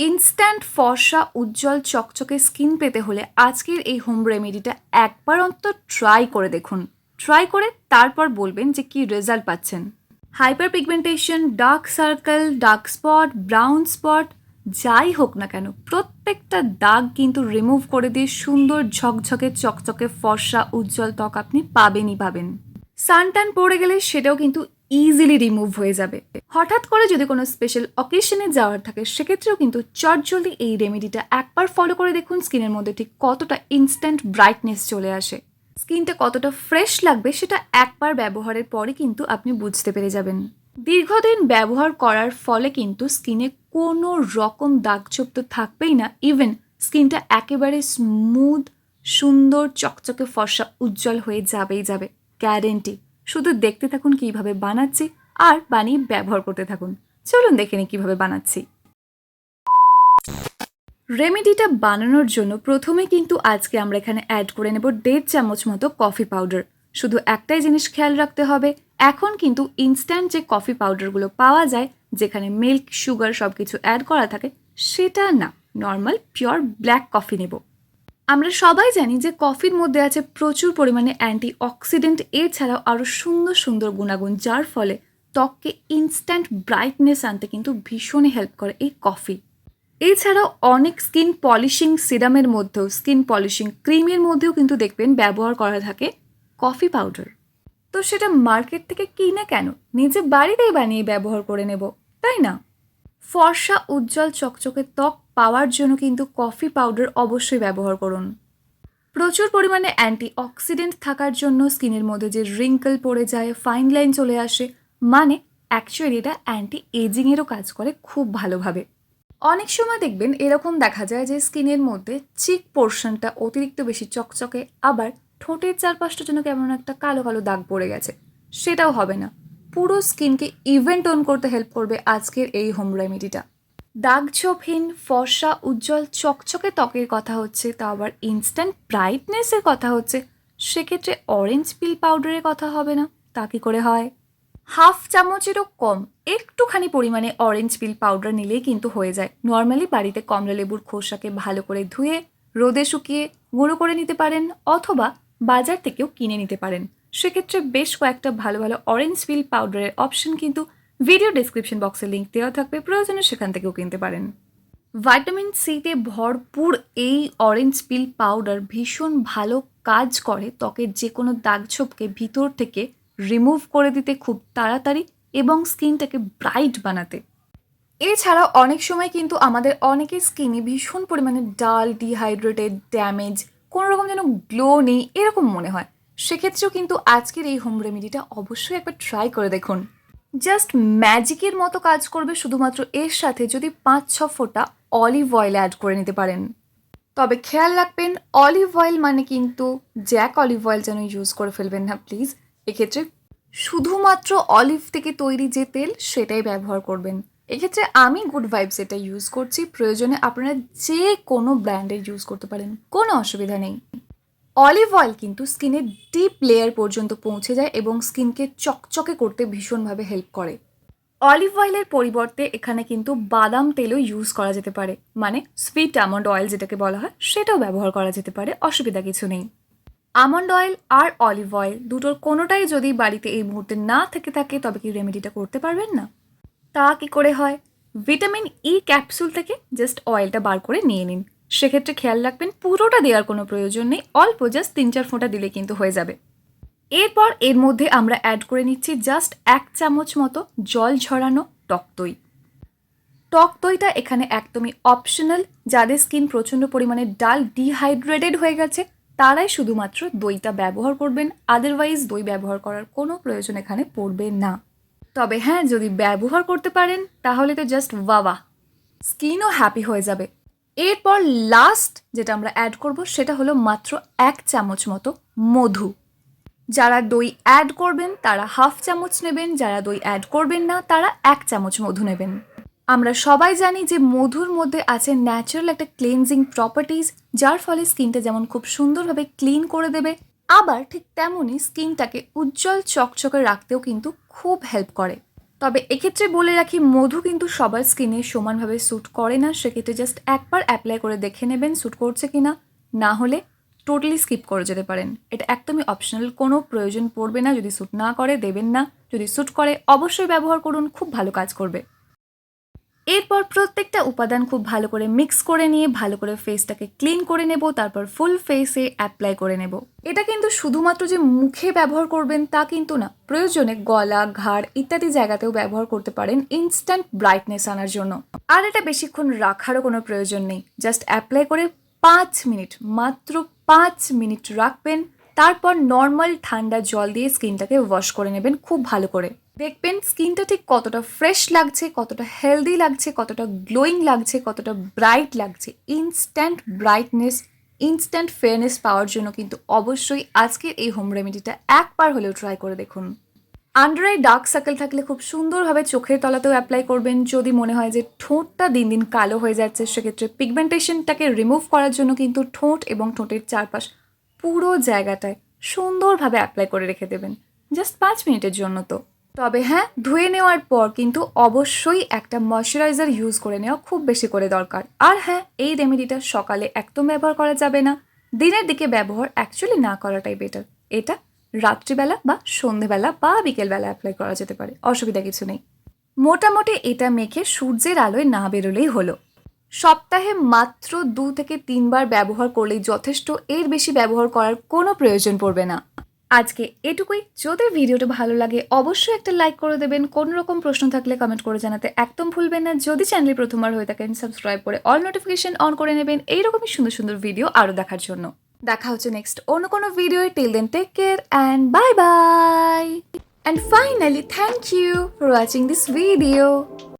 Instant ফর্সা উজ্জ্বল চকচকে skin পেতে হলে আজকের এই হোম রেমেডিটা একবার অন্তত ট্রাই করে দেখুন। ট্রাই করে তারপর বলবেন যে কি রেজাল্ট পাচ্ছেন। Hyper pigmentation, dark circle, dark spot, brown spot যাই হোক না কেন প্রত্যেকটা দাগ কিন্তু রিমুভ করে দিয়ে সুন্দর ঝকঝকে চকচকে ফর্সা উজ্জ্বল ত্বক আপনি পাবেন। সানট্যান পড়ে গেলে সেটাও কিন্তু ইজিলি রিমুভ হয়ে যাবে। হঠাৎ করে যদি কোনো স্পেশাল অকেশনে যাওয়ার থাকে সেক্ষেত্রেও কিন্তু চটজলদি এই রেমেডিটা একবার ফলো করে দেখুন স্কিনের মধ্যে ঠিক কতটা ইনস্ট্যান্ট ব্রাইটনেস চলে আসে। স্কিনটা কতটা ফ্রেশ লাগবে সেটা একবার ব্যবহারের পরে কিন্তু আপনি বুঝতে পেরে যাবেন। দীর্ঘদিন ব্যবহার করার ফলে কিন্তু স্কিনে কোনো রকম দাগছোপ তো থাকবেই না, ইভেন স্কিনটা একেবারে স্মুথ, সুন্দর, চকচকে ফর্সা উজ্জ্বল হয়ে যাবে গ্যারেন্টি। শুধু দেখতে থাকুন কিভাবে বানাচ্ছি আর বানিয়ে ব্যবহার করতে থাকুন। চলুন দেখে নিই কিভাবে বানাচ্ছি। রেমেডিটা বানানোর জন্য প্রথমে কিন্তু আজকে আমরা এখানে অ্যাড করে নেব 1.5 চামচ মতো কফি পাউডার। শুধু একটাই জিনিস খেয়াল রাখতে হবে, এখন কিন্তু ইনস্ট্যান্ট যে কফি পাউডারগুলো পাওয়া যায় যেখানে মিল্ক, সুগার সব কিছু অ্যাড করা থাকে সেটা না, নর্মাল পিওর ব্ল্যাক কফি নেব। আমরা সবাই জানি যে কফির মধ্যে আছে প্রচুর পরিমাণে অ্যান্টি অক্সিডেন্ট, এছাড়াও আরও সুন্দর সুন্দর গুণাগুণ, যার ফলে ত্বককে ইনস্ট্যান্ট ব্রাইটনেস আনতে কিন্তু ভীষণই হেল্প করে এই কফি। এছাড়াও অনেক স্কিন পলিশিং সিরামের মধ্যেও, স্কিন পলিশিং ক্রিমের মধ্যেও কিন্তু দেখবেন ব্যবহার করা থাকে কফি পাউডার। তো সেটা মার্কেট থেকে কিনে কেন, নিজে বাড়িতেই বানিয়ে ব্যবহার করে নেব, তাই না? ফর্সা উজ্জ্বল চকচকে ত্বক পাওয়ার জন্য কিন্তু কফি পাউডার অবশ্যই ব্যবহার করুন। প্রচুর পরিমাণে অ্যান্টি অক্সিডেন্ট থাকার জন্য স্কিনের মধ্যে যে রিঙ্কেল পড়ে যায়, ফাইন লাইন চলে আসে, মানে অ্যাকচুয়ালি এটা অ্যান্টি এজিংয়েরও কাজ করে খুব ভালোভাবে। অনেক সময় দেখবেন এরকম দেখা যায় যে স্কিনের মধ্যে চিক পোর্শনটা অতিরিক্ত বেশি চকচকে, আবার ঠোঁটের চারপাশটা যেন কেমন একটা কালো কালো দাগ পড়ে গেছে। সেটাও হবে না, পুরো স্কিনকে ইভেন টোন করতে হেল্প করবে আজকের এই হোম রেমেডিটা। দাগছোপহীন ফর্সা উজ্জ্বল চকচকে ত্বকের কথা হচ্ছে, তা আবার ইনস্ট্যান্ট ব্রাইটনেসের কথা হচ্ছে, সেক্ষেত্রে অরেঞ্জ পিল পাউডারের কথা হবে না, তা কি করে হয়? 1/2 চামচেরও কম একটুখানি পরিমাণে অরেঞ্জ পিল পাউডার নিলেই কিন্তু হয়ে যায়। নর্মালি বাড়িতে কমলা লেবুর খোসাকে ভালো করে ধুয়ে রোদে শুকিয়ে গুঁড়ো করে নিতে পারেন, অথবা বাজার থেকেও কিনে নিতে পারেন। সেক্ষেত্রে বেশ কয়েকটা ভালো ভালো অরেঞ্জ পিল পাউডারের অপশন কিন্তু ভিডিও ডেসক্রিপশন বক্সে লিঙ্ক দেওয়া থাকবে, প্রয়োজনে সেখান থেকেও কিনতে পারেন। ভাইটামিন সিতে ভরপুর এই অরেঞ্জ পিল পাউডার ভীষণ ভালো কাজ করে ত্বকের যে কোনো দাগছোপকে ভিতর থেকে রিমুভ করে দিতে খুব তাড়াতাড়ি এবং স্কিনটাকে ব্রাইট বানাতে। এছাড়াও অনেক সময় কিন্তু আমাদের অনেকের স্কিনে ভীষণ পরিমাণে ডাল, ডিহাইড্রেটেড, ড্যামেজ, কোনো রকম যেন গ্লো নেই এরকম মনে হয়। সেক্ষেত্রেও কিন্তু আজকের এই হোম রেমেডিটা অবশ্যই একবার ট্রাই করে দেখুন। জাস্ট ম্যাজিকের মতো কাজ করবে, শুধুমাত্র এর সাথে যদি 5-6 ফোঁটা অলিভ অয়েল অ্যাড করে নিতে পারেন। তবে খেয়াল রাখবেন অলিভ অয়েল মানে কিন্তু জ্যাক অলিভ অয়েল যেন ইউজ করে ফেলবেন না প্লিজ। এক্ষেত্রে শুধুমাত্র অলিভ থেকে তৈরি যে তেল সেটাই ব্যবহার করবেন। এক্ষেত্রে আমি গুড ভাইবস এটা ইউজ করছি, প্রয়োজনে আপনারা যে কোনো ব্র্যান্ডের ইউজ করতে পারেন, কোনো অসুবিধা নেই। অলিভ অয়েল কিন্তু স্কিনের ডিপ লেয়ার পর্যন্ত পৌঁছে যায় এবং স্কিনকে চকচকে করতে ভীষণভাবে হেল্প করে। অলিভ অয়েলের পরিবর্তে এখানে কিন্তু বাদাম তেলও ইউজ করা যেতে পারে, মানে সুইট আমন্ড অয়েল যেটাকে বলা হয় সেটাও ব্যবহার করা যেতে পারে, অসুবিধা কিছু নেই। আমন্ড অয়েল আর অলিভ অয়েল দুটোর কোনোটাই যদি বাড়িতে এই মুহূর্তে না থেকে থাকে তবে কি রেমেডিটা করতে পারবেন না? তা কি করে হয়? ভিটামিন ই ক্যাপসুল থেকে জাস্ট অয়েলটা বার করে নিয়ে নিন। সেক্ষেত্রে খেয়াল রাখবেন পুরোটা দেওয়ার কোনো প্রয়োজন নেই, অল্প জাস্ট 3-4 ফোঁটা দিলে কিন্তু হয়ে যাবে। এরপর এর মধ্যে আমরা অ্যাড করে নিচ্ছি জাস্ট 1 চামচ মতো জল ঝরানো টক দই। টক দইটা এখানে একদমই অপশনাল, যাদের স্কিন প্রচণ্ড পরিমাণে ডাল, ডিহাইড্রেটেড হয়ে গেছে তারাই শুধুমাত্র দইটা ব্যবহার করবেন, আদারওয়াইজ দই ব্যবহার করার কোনো প্রয়োজন এখানে পড়বে না। তবে হ্যাঁ, যদি ব্যবহার করতে পারেন তাহলে তো জাস্ট বাবা, স্কিনও হ্যাপি হয়ে যাবে। এরপর লাস্ট যেটা আমরা অ্যাড করব সেটা হলো মাত্র 1 চামচ মতো মধু। যারা দই অ্যাড করবেন তারা 1/2 চামচ নেবেন, যারা দই অ্যাড করবেন না তারা 1 চামচ মধু নেবেন। আমরা সবাই জানি যে মধুর মধ্যে আছে ন্যাচারাল একটা ক্লিনজিং প্রপার্টিজ, যার ফলে স্কিনটা যেমন খুব সুন্দরভাবে ক্লিন করে দেবে, আবার ঠিক তেমনই স্কিনটাকে উজ্জ্বল চকচকে রাখতেও কিন্তু খুব হেল্প করে। তবে এক্ষেত্রে বলে রাখি, মধু কিন্তু সবার স্কিনে সমানভাবে স্যুট করে না। সেক্ষেত্রে জাস্ট একবার অ্যাপ্লাই করে দেখে নেবেন স্যুট করছে কি না, না হলে টোটালি স্কিপ করে যেতে পারেন। এটা একদমই অপশনাল, কোনো প্রয়োজন পড়বে না। যদি স্যুট না করে দেবেন না, যদি স্যুট করে অবশ্যই ব্যবহার করুন, খুব ভালো কাজ করবে। এরপর প্রত্যেকটা উপাদান খুব ভালো করে মিক্স করে নিয়ে ভালো করে ফেসটাকে ক্লিন করে নেব, তারপর ফুল ফেসে অ্যাপ্লাই করে নেব। এটা কিন্তু শুধুমাত্র যে মুখে ব্যবহার করবেন তা কিন্তু না, প্রয়োজনে গলা, ঘাড় ইত্যাদি জায়গাতেও ব্যবহার করতে পারেন ইনস্ট্যান্ট ব্রাইটনেস আনার জন্য। আর এটা বেশিক্ষণ রাখারও কোনো প্রয়োজন নেই, জাস্ট অ্যাপ্লাই করে 5 মিনিট, মাত্র 5 মিনিট রাখবেন। তারপর নর্মাল ঠান্ডা জল দিয়ে স্কিনটাকে ওয়াশ করে নেবেন খুব ভালো করে। দেখবেন স্কিনটা ঠিক কতটা ফ্রেশ লাগছে, কতটা হেলদি লাগছে, কতটা গ্লোয়িং লাগছে, কতটা ব্রাইট লাগছে। ইনস্ট্যান্ট ব্রাইটনেস, ইনস্ট্যান্ট ফেয়ারনেস পাওয়ার জন্য কিন্তু অবশ্যই আজকের এই হোম রেমেডিটা একবার হলেও ট্রাই করে দেখুন। আন্ডার আই ডার্ক সার্কেল থাকলে খুব সুন্দরভাবে চোখের তলাতেও অ্যাপ্লাই করবেন। যদি মনে হয় যে ঠোঁটটা দিন দিন কালো হয়ে যাচ্ছে, সেক্ষেত্রে পিগমেন্টেশনটাকে রিমুভ করার জন্য কিন্তু ঠোঁট এবং ঠোঁটের চারপাশ পুরো জায়গাটায় সুন্দরভাবে অ্যাপ্লাই করে রেখে দেবেন, জাস্ট 5 মিনিটের জন্য তো। তবে হ্যাঁ, ধুয়ে নেওয়ার পর কিন্তু অবশ্যই একটা ময়শ্চারাইজার ইউজ করে নেওয়া খুব বেশি করে দরকার। আর হ্যাঁ, এই রেমেডিটা সকালে একদম ব্যবহার করা যাবে না, দিনের দিকে ব্যবহার অ্যাকচুয়ালি না করাটাই বেটার। এটা রাত্রিবেলা বা সন্ধেবেলা বা বিকেলবেলা অ্যাপ্লাই করা যেতে পারে, অসুবিধা কিছু নেই। মোটামুটি এটা মেখে সূর্যের আলোয় না বেরোলেই হলো। সপ্তাহে মাত্র 2 থেকে 3 বার ব্যবহার করলেই যথেষ্ট, এর বেশি ব্যবহার করার কোনো প্রয়োজন পড়বে না। আজকে এটুকুই। যদি ভিডিওটা ভালো লাগে অবশ্যই একটা লাইক করে দেবেন। কোনো রকম প্রশ্ন থাকলে কমেন্ট করে জানাতে একদম ভুলবেন না। যদি চ্যানেলে প্রথমবার হয়ে থাকেন সাবস্ক্রাইব করে অল নোটিফিকেশন অন করে নেবেন এইরকমই সুন্দর সুন্দর ভিডিও আরও দেখার জন্য। দেখা হচ্ছে নেক্সট অন্য কোনো video. Till then take care and bye bye. And finally, thank you for watching this video.